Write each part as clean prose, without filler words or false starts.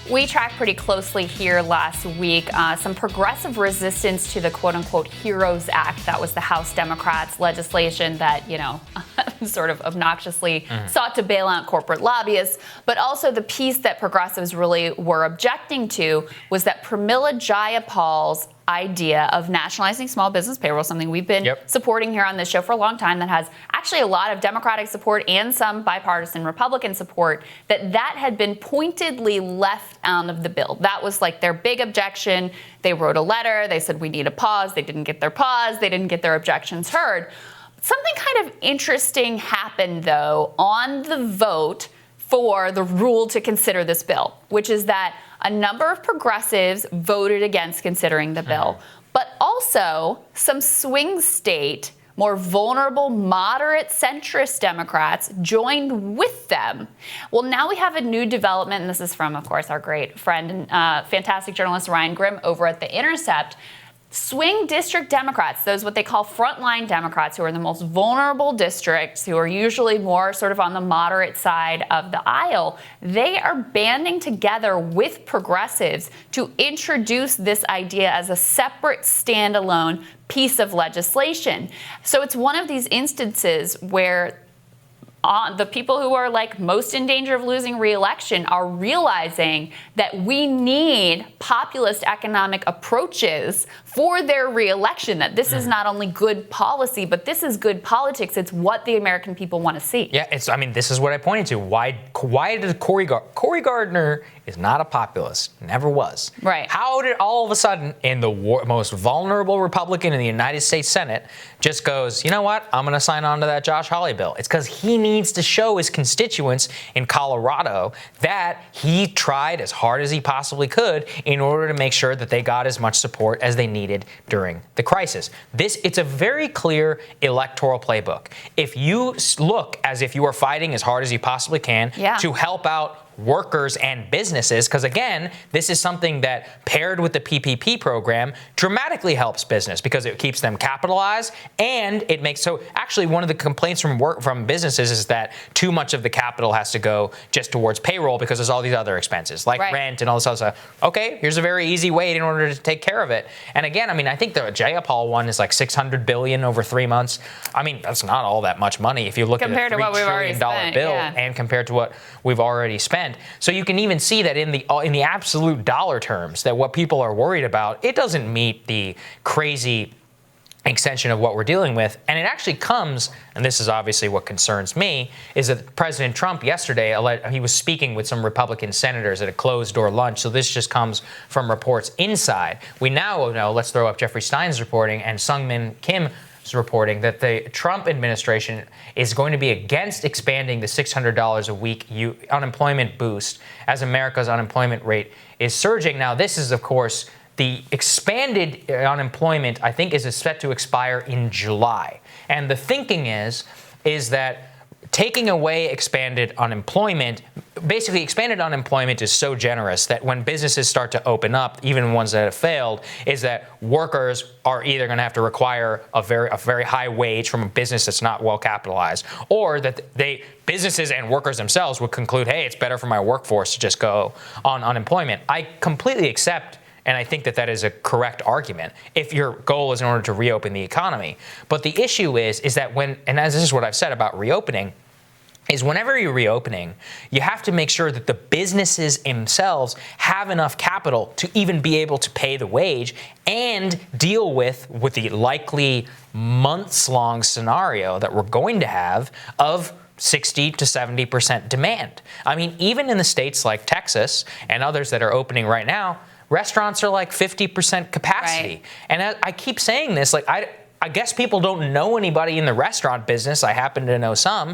we tracked pretty closely here last week some progressive resistance to the quote-unquote HEROES Act. That was the House Democrats' legislation that, sort of obnoxiously sought to bail out corporate lobbyists. But also the piece that progressives really were objecting to was that Pramila Jayapal's idea of nationalizing small business payroll, something we've been supporting here on this show for a long time, that has actually a lot of Democratic support and some bipartisan Republican support, that had been pointedly left out of the bill. That was like their big objection. They wrote a letter. They said, we need a pause. They didn't get their pause. They didn't get their objections heard. Something kind of interesting happened, though, on the vote for the rule to consider this bill, which is that a number of progressives voted against considering the bill, but also some swing state, more vulnerable, moderate, centrist Democrats joined with them. Well, now we have a new development, and this is from, of course, our great friend and fantastic journalist Ryan Grim over at The Intercept. Swing district Democrats, those what they call frontline Democrats, who are the most vulnerable districts, who are usually more sort of on the moderate side of the aisle, they are banding together with progressives to introduce this idea as a separate, standalone piece of legislation. So it's one of these instances where the people who are like most in danger of losing re-election are realizing that we need populist economic approaches for their re-election, that this is not only good policy, but this is good politics. It's what the American people want to see. Yeah, this is what I pointed to. Why did Cory Gardner is not a populist, never was. Right. How did all of a sudden, in the most vulnerable Republican in the United States Senate, just goes, you know what, I'm going to sign on to that Josh Hawley bill? It's because he needs to show his constituents in Colorado that he tried as hard as he possibly could in order to make sure that they got as much support as they needed during the crisis. It's a very clear electoral playbook. If you look as if you are fighting as hard as you possibly can to help out workers and businesses, because again, this is something that paired with the PPP program dramatically helps business because it keeps them capitalized, and it makes so actually one of the complaints from businesses is that too much of the capital has to go just towards payroll because there's all these other expenses like rent and all this other stuff. Okay, here's a very easy way in order to take care of it. And again, I think the Jayapal one is like $600 billion over 3 months. That's not all that much money if you look compared at a $3 trillion bill and compared to what we've already spent. So you can even see that in the absolute dollar terms, that what people are worried about, it doesn't meet the crazy extension of what we're dealing with. And it actually comes, and this is obviously what concerns me, is that President Trump yesterday, he was speaking with some Republican senators at a closed-door lunch. So this just comes from reports inside. We now know, let's throw up Jeffree Stein's reporting and Sungmin Kim reporting that the Trump administration is going to be against expanding the $600 a week unemployment boost as America's unemployment rate is surging. Now, this is, of course, the expanded unemployment, I think, is set to expire in July. And the thinking is that taking away expanded unemployment, basically expanded unemployment is so generous that when businesses start to open up, even ones that have failed, is that workers are either going to have to require a very high wage from a business that's not well capitalized, or that businesses and workers themselves would conclude, hey, it's better for my workforce to just go on unemployment. I completely accept, and I think that is a correct argument if your goal is in order to reopen the economy. But the issue is that this is what I've said about reopening, is whenever you're reopening, you have to make sure that the businesses themselves have enough capital to even be able to pay the wage and deal with the likely months-long scenario that we're going to have of 60 to 70% demand. Even in the states like Texas and others that are opening right now, restaurants are like 50% capacity. Right. And I keep saying this, I guess people don't know anybody in the restaurant business. I happen to know some.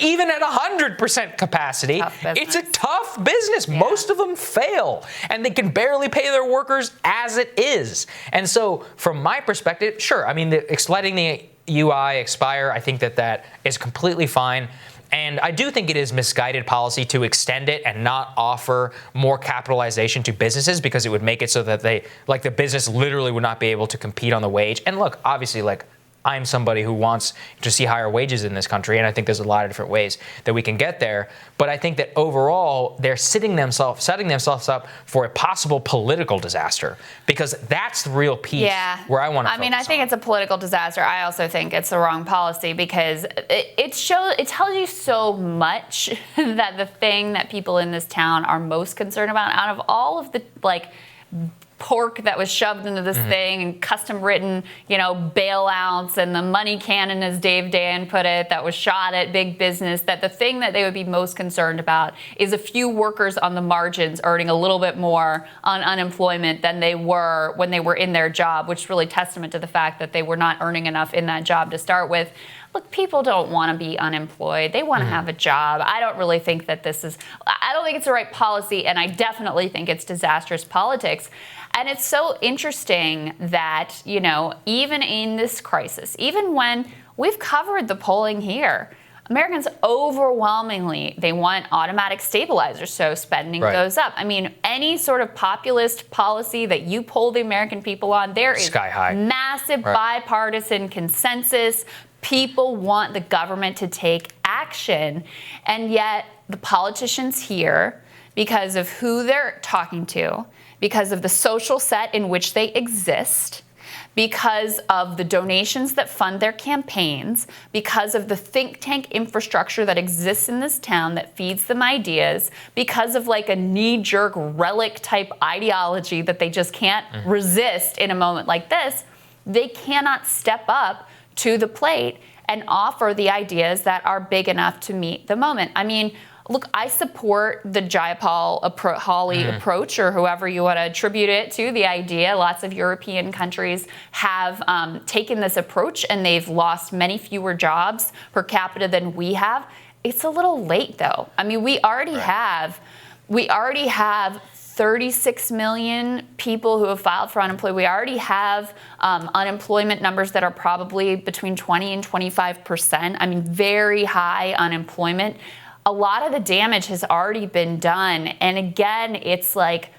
Even at 100% capacity, it's a tough business. Yeah. Most of them fail, and they can barely pay their workers as it is. And so from my perspective, sure, letting the UI expire, I think that is completely fine. And I do think it is misguided policy to extend it and not offer more capitalization to businesses, because it would make it so that the business literally would not be able to compete on the wage. And look, obviously, I'm somebody who wants to see higher wages in this country, and I think there's a lot of different ways that we can get there. But I think that overall, they're setting themselves up for a possible political disaster, because that's the real piece where I want to focus on. I think it's a political disaster. I also think it's the wrong policy, because it tells you so much that the thing that people in this town are most concerned about, out of all of the pork that was shoved into this thing and custom written, bailouts and the money cannon, as Dave Dan put it, that was shot at big business, that the thing that they would be most concerned about is a few workers on the margins earning a little bit more on unemployment than they were when they were in their job, which is really testament to the fact that they were not earning enough in that job to start with. Look, people don't want to be unemployed. They want to have a job. I don't really think that I don't think it's the right policy, and I definitely think it's disastrous politics. And it's so interesting that, even in this crisis, even when we've covered the polling here, Americans overwhelmingly, they want automatic stabilizers, so spending goes up. I mean, any sort of populist policy that you poll the American people on, there is sky high, massive bipartisan consensus. People want the government to take action, and yet the politicians here, because of who they're talking to, because of the social set in which they exist, because of the donations that fund their campaigns, because of the think tank infrastructure that exists in this town that feeds them ideas, because of a knee-jerk relic type ideology that they just can't resist in a moment like this, they cannot step up to the plate and offer the ideas that are big enough to meet the moment. I mean, look, I support the Jayapal Hawley approach, or whoever you want to attribute it to, the idea. Lots of European countries have taken this approach, and they've lost many fewer jobs per capita than we have. It's a little late, though. I mean, we already have 36 million people who have filed for unemployment. We already have unemployment numbers that are probably between 20 and 25%. I mean, very high unemployment. A lot of the damage has already been done. And again, it's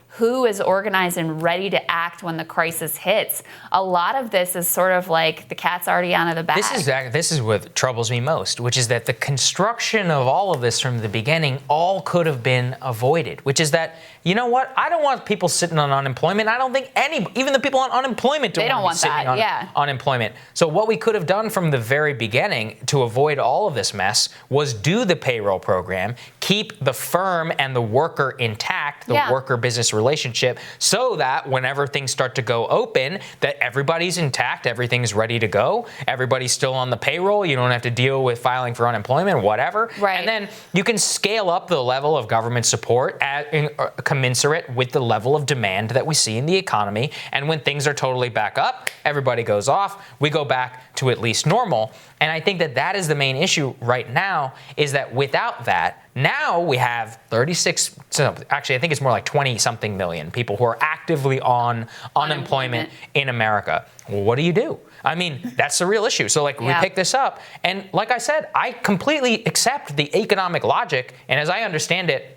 who is organized and ready to act when the crisis hits. A lot of this is sort of the cat's already out of the bag. This is what troubles me most, which is that the construction of all of this from the beginning all could have been avoided, which is that, you know what? I don't want people sitting on unemployment. I don't think even the people on unemployment don't want to be sitting on unemployment. So what we could have done from the very beginning to avoid all of this mess was do the payroll program, keep the firm and the worker intact, the worker-business relationship, so that whenever things start to go open, that everybody's intact, everything's ready to go, everybody's still on the payroll, you don't have to deal with filing for unemployment, whatever. Right. And then you can scale up the level of government support commensurate with the level of demand that we see in the economy. And when things are totally back up, everybody goes off, we go back to at least normal. And I think that is the main issue right now, is that without that, now we have 36, actually I think it's more like 20-something million people who are actively on unemployment in America. Well, what do you do? I mean, that's the real issue. So we pick this up. And like I said, I completely accept the economic logic. And as I understand it,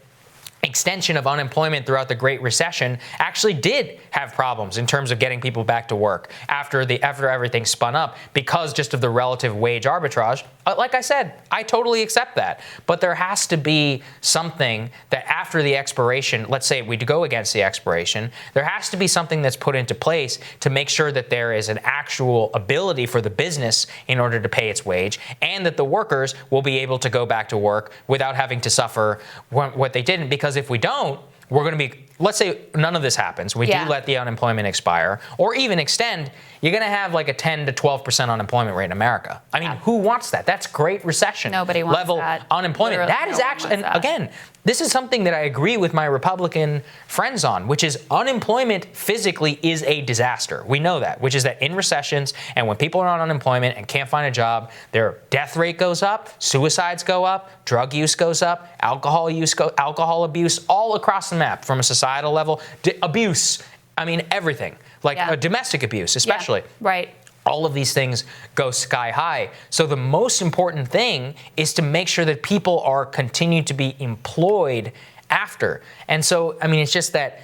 extension of unemployment throughout the Great Recession actually did have problems in terms of getting people back to work after everything spun up, because just of the relative wage arbitrage. Like I said, I totally accept that. But there has to be something that after the expiration, let's say we go against the expiration, there has to be something that's put into place to make sure that there is an actual ability for the business in order to pay its wage, and that the workers will be able to go back to work without having to suffer what they didn't. Because if we don't, we're going to be, let's say none of this happens. We do let the unemployment expire or even extend. You're going to have a 10 to 12% unemployment rate in America. I mean, who wants that? That's Great Recession. Nobody wants level that. Unemployment. Literally, that is actually, and again, this is something that I agree with my Republican friends on, which is unemployment physically is a disaster. We know that, which is that in recessions and when people are on unemployment and can't find a job, their death rate goes up, suicides go up, drug use goes up, alcohol abuse, all across the map from a societal level, abuse. I mean, everything. Domestic abuse, especially. Yeah, right. All of these things go sky high. So the most important thing is to make sure that people are continued to be employed after. And so, I mean, it's just that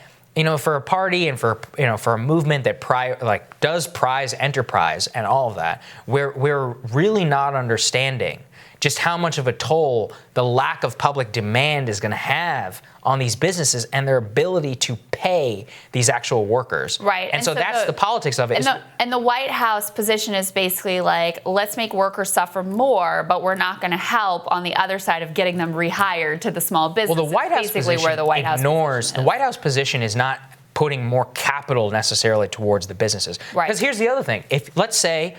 for a party and for a movement that does prize enterprise and all of that, we're really not understanding just how much of a toll the lack of public demand is going to have on these businesses and their ability to pay these actual workers. Right. And so that's the politics of it. And the White House position is basically like, let's make workers suffer more, but we're not going to help on the other side of getting them rehired to the small business. Well, the White House basically where the White House ignores the White House position is not putting more capital necessarily towards the businesses. Right. Because here's the other thing. If let's say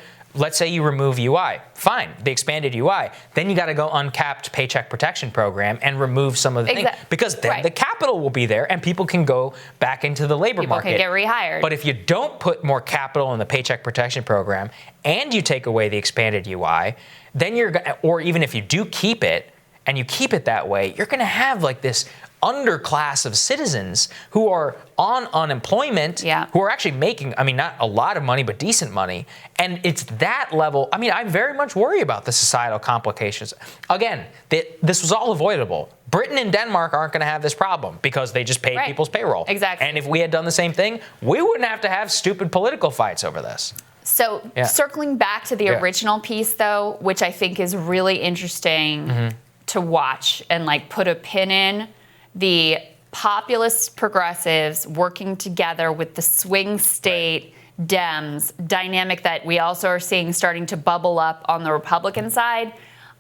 you remove UI, fine, the expanded UI, then you got to go uncapped paycheck protection program and remove some of the things, because then the capital will be there and people can go back into the labor market. People can get rehired. But if you don't put more capital in the paycheck protection program and you take away the expanded UI, then or even if you do keep it and you keep it that way, you're going to have like this underclass of citizens who are on unemployment, who are actually making, not a lot of money, but decent money. And it's that level. I very much worry about the societal complications. Again, this was all avoidable. Britain and Denmark aren't going to have this problem because they just pay people's payroll. Exactly. And if we had done the same thing, we wouldn't have to have stupid political fights over this. So circling back to the original piece, though, which I think is really interesting to watch and put a pin in, the populist progressives working together with the swing state Dems dynamic that we also are seeing starting to bubble up on the Republican side.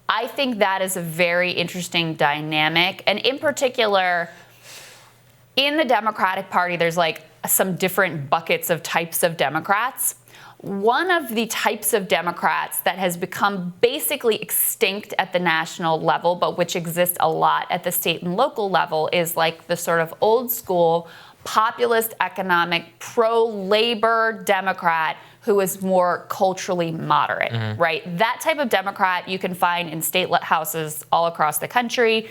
I think that is a very interesting dynamic. And in particular, in the Democratic Party, there's some different buckets of types of Democrats. One of the types of Democrats that has become basically extinct at the national level, but which exists a lot at the state and local level, is the sort of old school populist economic pro-labor Democrat who is more culturally moderate, right? That type of Democrat you can find in state houses all across the country.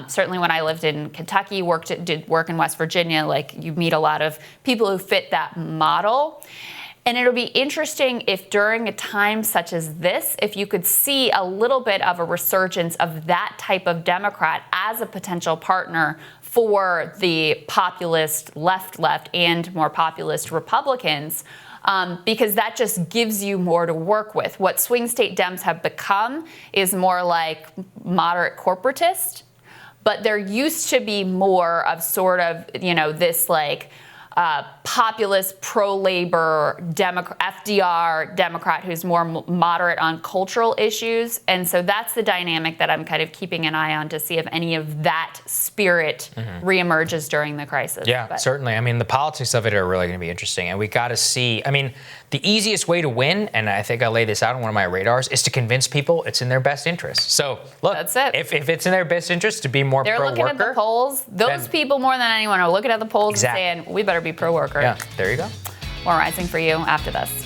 Certainly when I lived in Kentucky, did work in West Virginia, you meet a lot of people who fit that model. And it'll be interesting if during a time such as this, if you could see a little bit of a resurgence of that type of Democrat as a potential partner for the populist left, and more populist Republicans, because that just gives you more to work with. What swing state Dems have become is more like moderate corporatist, but there used to be more of sort of, this populist, pro-labor, FDR Democrat who's more moderate on cultural issues. And so that's the dynamic that I'm kind of keeping an eye on to see if any of that spirit reemerges during the crisis. Yeah, certainly. The politics of it are really going to be interesting. And we got to see, the easiest way to win, and I think I laid this out on one of my radars, is to convince people it's in their best interest. So, look, that's it. If it's in their best interest to be more pro-worker. They're looking at the polls. Those people more than anyone are looking at the polls and saying, we better be pro-worker. Yeah, there you go. More Rising for you after this.